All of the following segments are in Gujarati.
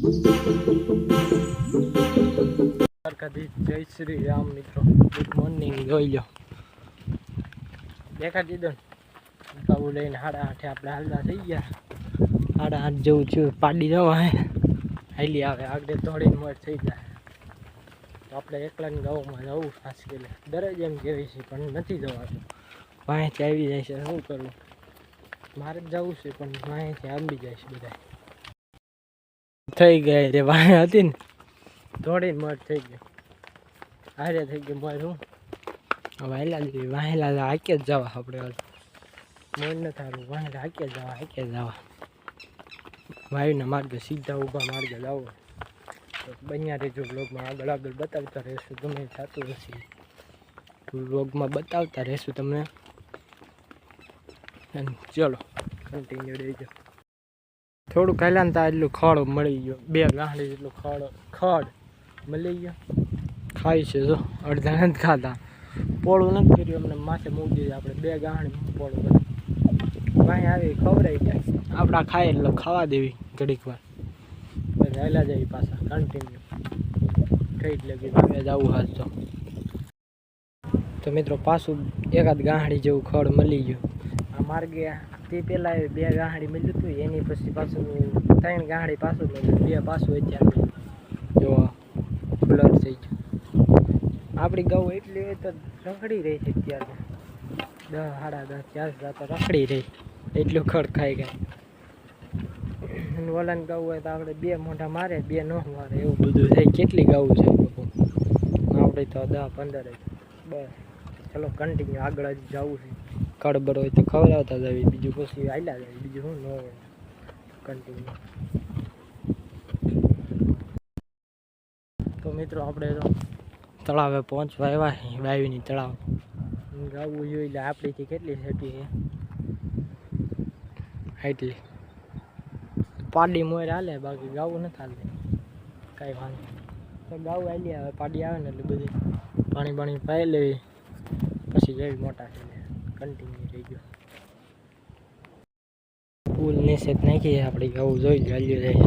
જય શ્રી રામ મિત્રો, ગુડ મોર્નિંગ. જોઈ લો, દેખાડી દીધો ને કાબુ લઈને 8:30 આપણે હાલતા થઈ ગયા. 8:30 જેવું છું, પાડી જવા હાલી આવે આગળ દોડીને મોડ થઈ જાય. તો આપણે એકલાને ગામમાં જવું ખાસ કરીને દરજ એમ કેવી છે પણ નથી જવાતું. વાંહેથી આવી જાય છે, શું કરવું? મારે જ જવું છે પણ વાંહેથી આંબી જાય છે બધા. થઈ ગયા રે વાંહે હતી ને દોડીને મોડ થઈ ગયો. હારે થઈ ગયું મારું. હવે વાહેલા હાકે જ જવા આપણે. મોડ ન થારું, વાહેલા હાકે જવા. વાયુના માર્ગે સીધા ઊભા માર્ગે જવું. તો બન્યા રહેજો બ્લોગમાં, આગળ બતાવતા રહેશું. ગમે થતું હશે બ્લોગમાં બતાવતા રહેશું તમને. ચલો કન્ટિન્યુ રહેજો. થોડું કાલા ને એટલું ખડ મળી ગયો, 2 ગાંઠી જેટલું ખડ મળી ગયો. ખાઈ છે જો, અડધા નથી ખાતા. પોળું નથી કર્યું અમને, માથે મૂકી દીધું આપણે 2 ગાંઠી પોળું કર્યું. કાંઈ આવી ખવડાવી જાય આપણા ખાય એટલે ખાવા દેવી ઘડીક વાર, પછી હાલ્યા જાય પાછા કન્ટિન્યુ. થઈ જ લગી હવે જવું હાલ તો મિત્રો પાછું એકાદ ગાંઠી જેવું ખડ મળી ગયું. આ માર્ગે તે પહેલાં 2 ગાંઠી મળ્યું હતું, એની પછી પાછું 3 ગાંઠી પાછું મળ્યું, 2 પાછું અત્યારે જો બ્લર થઈ ગયું. આપણી ગૌ એટલી હોય તો રખડી રહી છે અત્યારે 10, 10:30 4 રખડી રહી, એટલું ખડ ખાઈ ગયા. અને ઓલાને ગૌ હોય તો આપણે 2 મોઢા મારે 2 ન મારે એવું બધું થાય. કેટલી ગૌ છે લોકો, આપણે તો 10-15 જ બસ. ચલો કન્ટિન્યુ આગળ જ જવું છે. કડબડ હોય તો ખવડાવતા જવી, બીજું પછી હાલ્યા જાય, બીજું શું ન હોય. કન્ટિન્યુ તો મિત્રો આપણે તો તળાવે પહોંચવા આવ્યા. વાયુની તળાવ ગાવું જોઈએ એટલે આપણીથી કેટલી સેટી છે એટલી. પાડી મોર હાલે, બાકી ગાવું નથી હાલતી કાંઈ વાંધો. તો ગાવું હાલી આવે, પાડી આવે ને એટલે બધી પાણી પાઈ લેવી, પછી જેવી મોટા થઈ જાય. કન્ટિન્યુ થઈ ગયો. પુલ નીચે નાખીએ આપણી ગાવું જોઈ જ હાલ્યું જાય.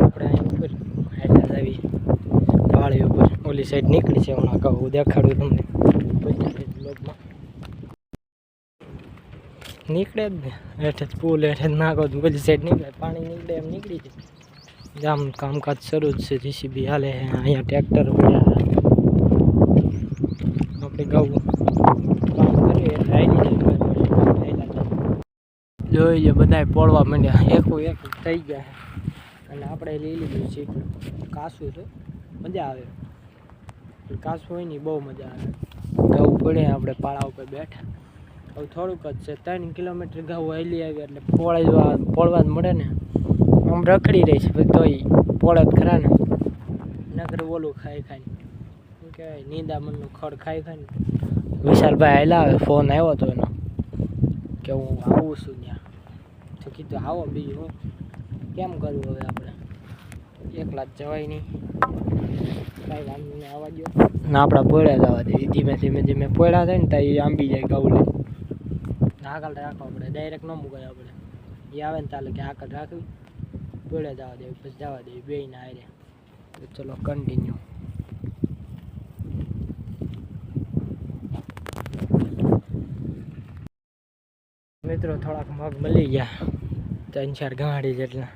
આપણે અહીં ઉપર હાલ્યા આવી પાળી ઉપર, ઓલી સાઈડ નીકળી છે હમણાં ગાવું દેખાડું તમને પછી બ્લોગમાં. નીકળે જ ને હેઠે જ પુલ હેઠે જ નાખો તો બધી સાઈડ નીકળે, પાણી નીકળે એમ નીકળી જાય. જામ કામકાજ શરૂ જ છે, જીસીબી હાલે છે અહીંયા, ટ્રેક્ટર આપણે ગાવું કામ કરીએ એટલે આવી જાય. જોઈ લે બધા પોળવા માંડ્યા, એક થઈ ગયા. અને આપણે લઈ લીધું છે કાસું છે, મજા આવે. કાસું હોય ને બહુ મજા આવે. ગાવું પડે આપણે પાળા ઉપર બેઠા. હવે થોડુંક જ છે, 3 કિલોમીટર ગાવું હાલી આવી એટલે પોળવા જ મળે ને. આમ રખડી રહી છે તોય પોળે જ ખરા ને. નકર ઓલું ખાઈ શું કહેવાય, નીંદામણનું ખડ ખાઈ ને. વિશાલભાઈ હાલ્યા આવે, ફોન આવ્યો હતો એનો કે હું આવું છું ત્યાં. તો કીધું આવો, બીજું હું કેમ કરવું હવે આપણે, એકલા જ જવાય નહીં. કાંઈ વાંધો નહીં, આવવા દો ને આપણા પોળ્યા જવા દે. ધીમે પોળ્યા થાય ને ત્યાં એ આંબી જાય ગાવું લઈને. આગળ રાખવા પડે, ડાયરેક્ટ ન મૂકાય આપણે. એ આવે ને તાલે કે આગળ રાખવી, પોળ્યા જવા દે, પછી જવા દે બેયને હારે. તો ચલો કન્ટિન્યુ. મિત્રો થોડાક મગ મળી ગયા, 3-4 ગાંઠી જેટલા.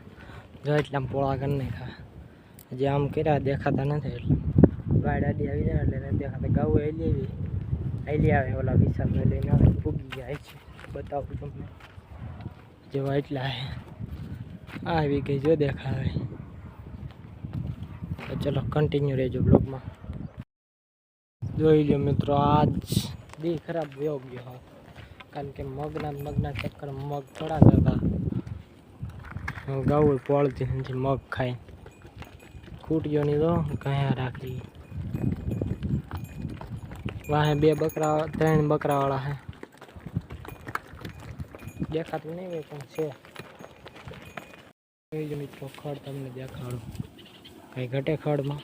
જો એટલા પોળા કરી નાખ્યા. હજી આમ કર્યા દેખાતા નથી, એટલે વાડ આડી આવી જાય એટલે નથી દેખાતા. ગાવું હાલી આવે ઓલા વિશાલભાઈ લઈને આવે, ફૂગી જાય છે. બતાવું તમને જેવા એટલા આવી ગઈ જો દેખાવે. તો ચલો કન્ટિન્યુ રહેજો બ્લોગમાં. જોઈ લો મિત્રો, આજ દી ખરાબ વયો ગયો, કારણ કે મગના ચક્કર મગ થોડા હતા. ગાવું પોળતી નથી, મગ ખાઈ ખૂટ્યોની તો કયા રાખી. વાહે 3 બકરાવાળા હે, દેખાતું નહીં હોય પણ છે. મિત્રો ખડ તમને દેખાડું, કઈ ઘટે ખડમાં,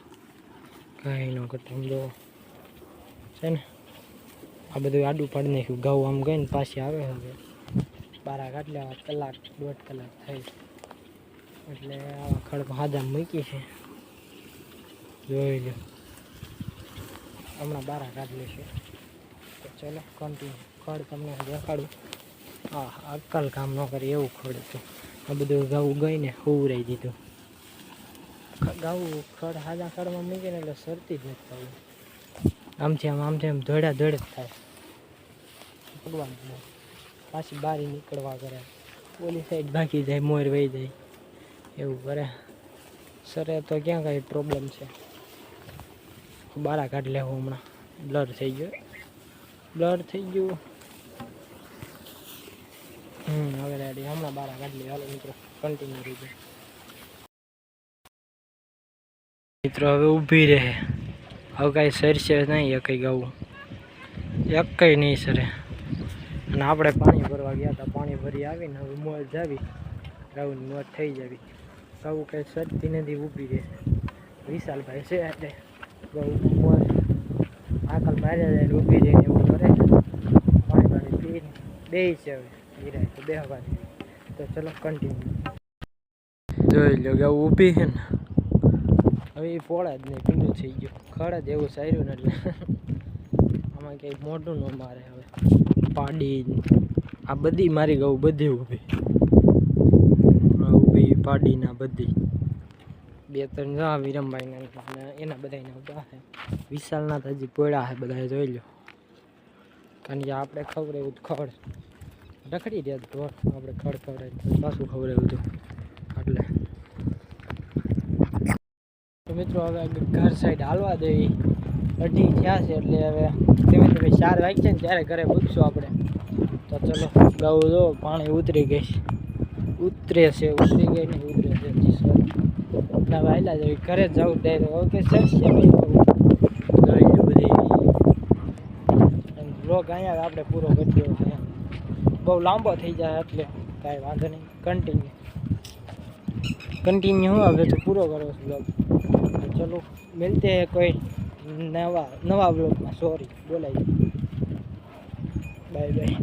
કઈ ન ઘટે. જો છે ને આ બધું આડું પાડી નાખ્યું. ઘઉં આમ ગઈ ને પાછી આવે. હવે 12 કાઢ લેવા, 1-1.5 કલાક થઈ. એટલે આવા ખડ હાજા મૂકી છે, જોઈ લો. હમણાં બારા કાઢી લેશે. તો ચલો કન્ટિન્યુ. ખડ તમને દેખાડું. હા, અક્કલ કામ ન કરે એવું ખડ હતું. આ બધું ઘઉં ગઈને હુવરાઈ દીધું. ઘઉં ખડ હાજા ખડમાં મૂકીને એટલે સરતી જ નથી થવું. આમથી આમ ધોડા ધોડ જ થાય. ભગવાન પાછી બારી નીકળવા કરે, ઓલી સાઈડ ભાગી જાય, મોર વહી જાય, એવું કરે. સરે તો ક્યાં કાંઈ પ્રોબ્લેમ છે. બારા કાઢી લેવું હમણાં. બ્લર થઈ ગયું. હવે રેડી. હમણાં બારા કાઢી લે. હાલો મિત્રો, કન્ટિન્યુ રહી જાય. મિત્રો હવે ઊભી રહે. હવે કાંઈ સરશે નહીં. એકઈ ગાવું એકઈ નહીં સરે. અને આપણે પાણી ભરવા ગયા હતા. પાણી ભરી આવીને હવે મોજ આવી. ગાઉની મોજ થઈ જાવી. ગાવું કાંઈ સરતી નથી, ઊભી રહે. વિશાલભાઈ છે એટલે ગાઉ મોજ આકલ માર્યા જાય ઊભી રહીને એવું કરે. પાણી પીને બે છે હવે ગીરાય તો બેહવાની. તો ચલો કન્ટિન્યુ. જોઈ લો ગાઉ ઊભી છે ને. હવે એ પોળા જ નહીં, પીંડું થઈ ગયું. ખડ જ એવું સાર્યું ને એટલે આમાં કંઈક મોઢું ન મારે. હવે પાડી આ બધી મારી ગઉ બધી ઊભી પાડીના બધી. બે ત્રણ જા વિરમભાઈને એના બધાને ઉભા છે. વિશાલના તો હજી પોળા છે બધા, જોઈ લો. કારણ કે આપણે ખવડાવ્યું ખડ રખડી રહ્યા ઢોર. આપણે ખડ ખવડાવ્યું પાછું ખવડાવ્યું હતું એટલે. તો મિત્રો હવે ઘર સાઈડ હાલવા દેવી. 2:30 થયા છે એટલે હવે ધીમે ધીમે 4 વાગશે ને ત્યારે ઘરે પૂછશું આપણે. તો ચલો ગાઉ જો પાણી ઉતરી ગઈ. ઉતરી ગઈ ને ઉતરે છે એટલે હવે હાલ્યા જવી. ઘરે જવું ડાયરેક્ટ. ઓકે સર જોઈ લો બધી બ્લોગ અહીંયા આપણે પૂરો કરી દેવો છે. બહુ લાંબો થઈ જાય એટલે કાંઈ વાંધો નહીં. કન્ટિન્યુ હવે તો પૂરો કરો બ્લોગ. ચલો મિલતે હે કોઈ નવા બ્લોગમાં. સોરી બોલાઈ. Bye bye.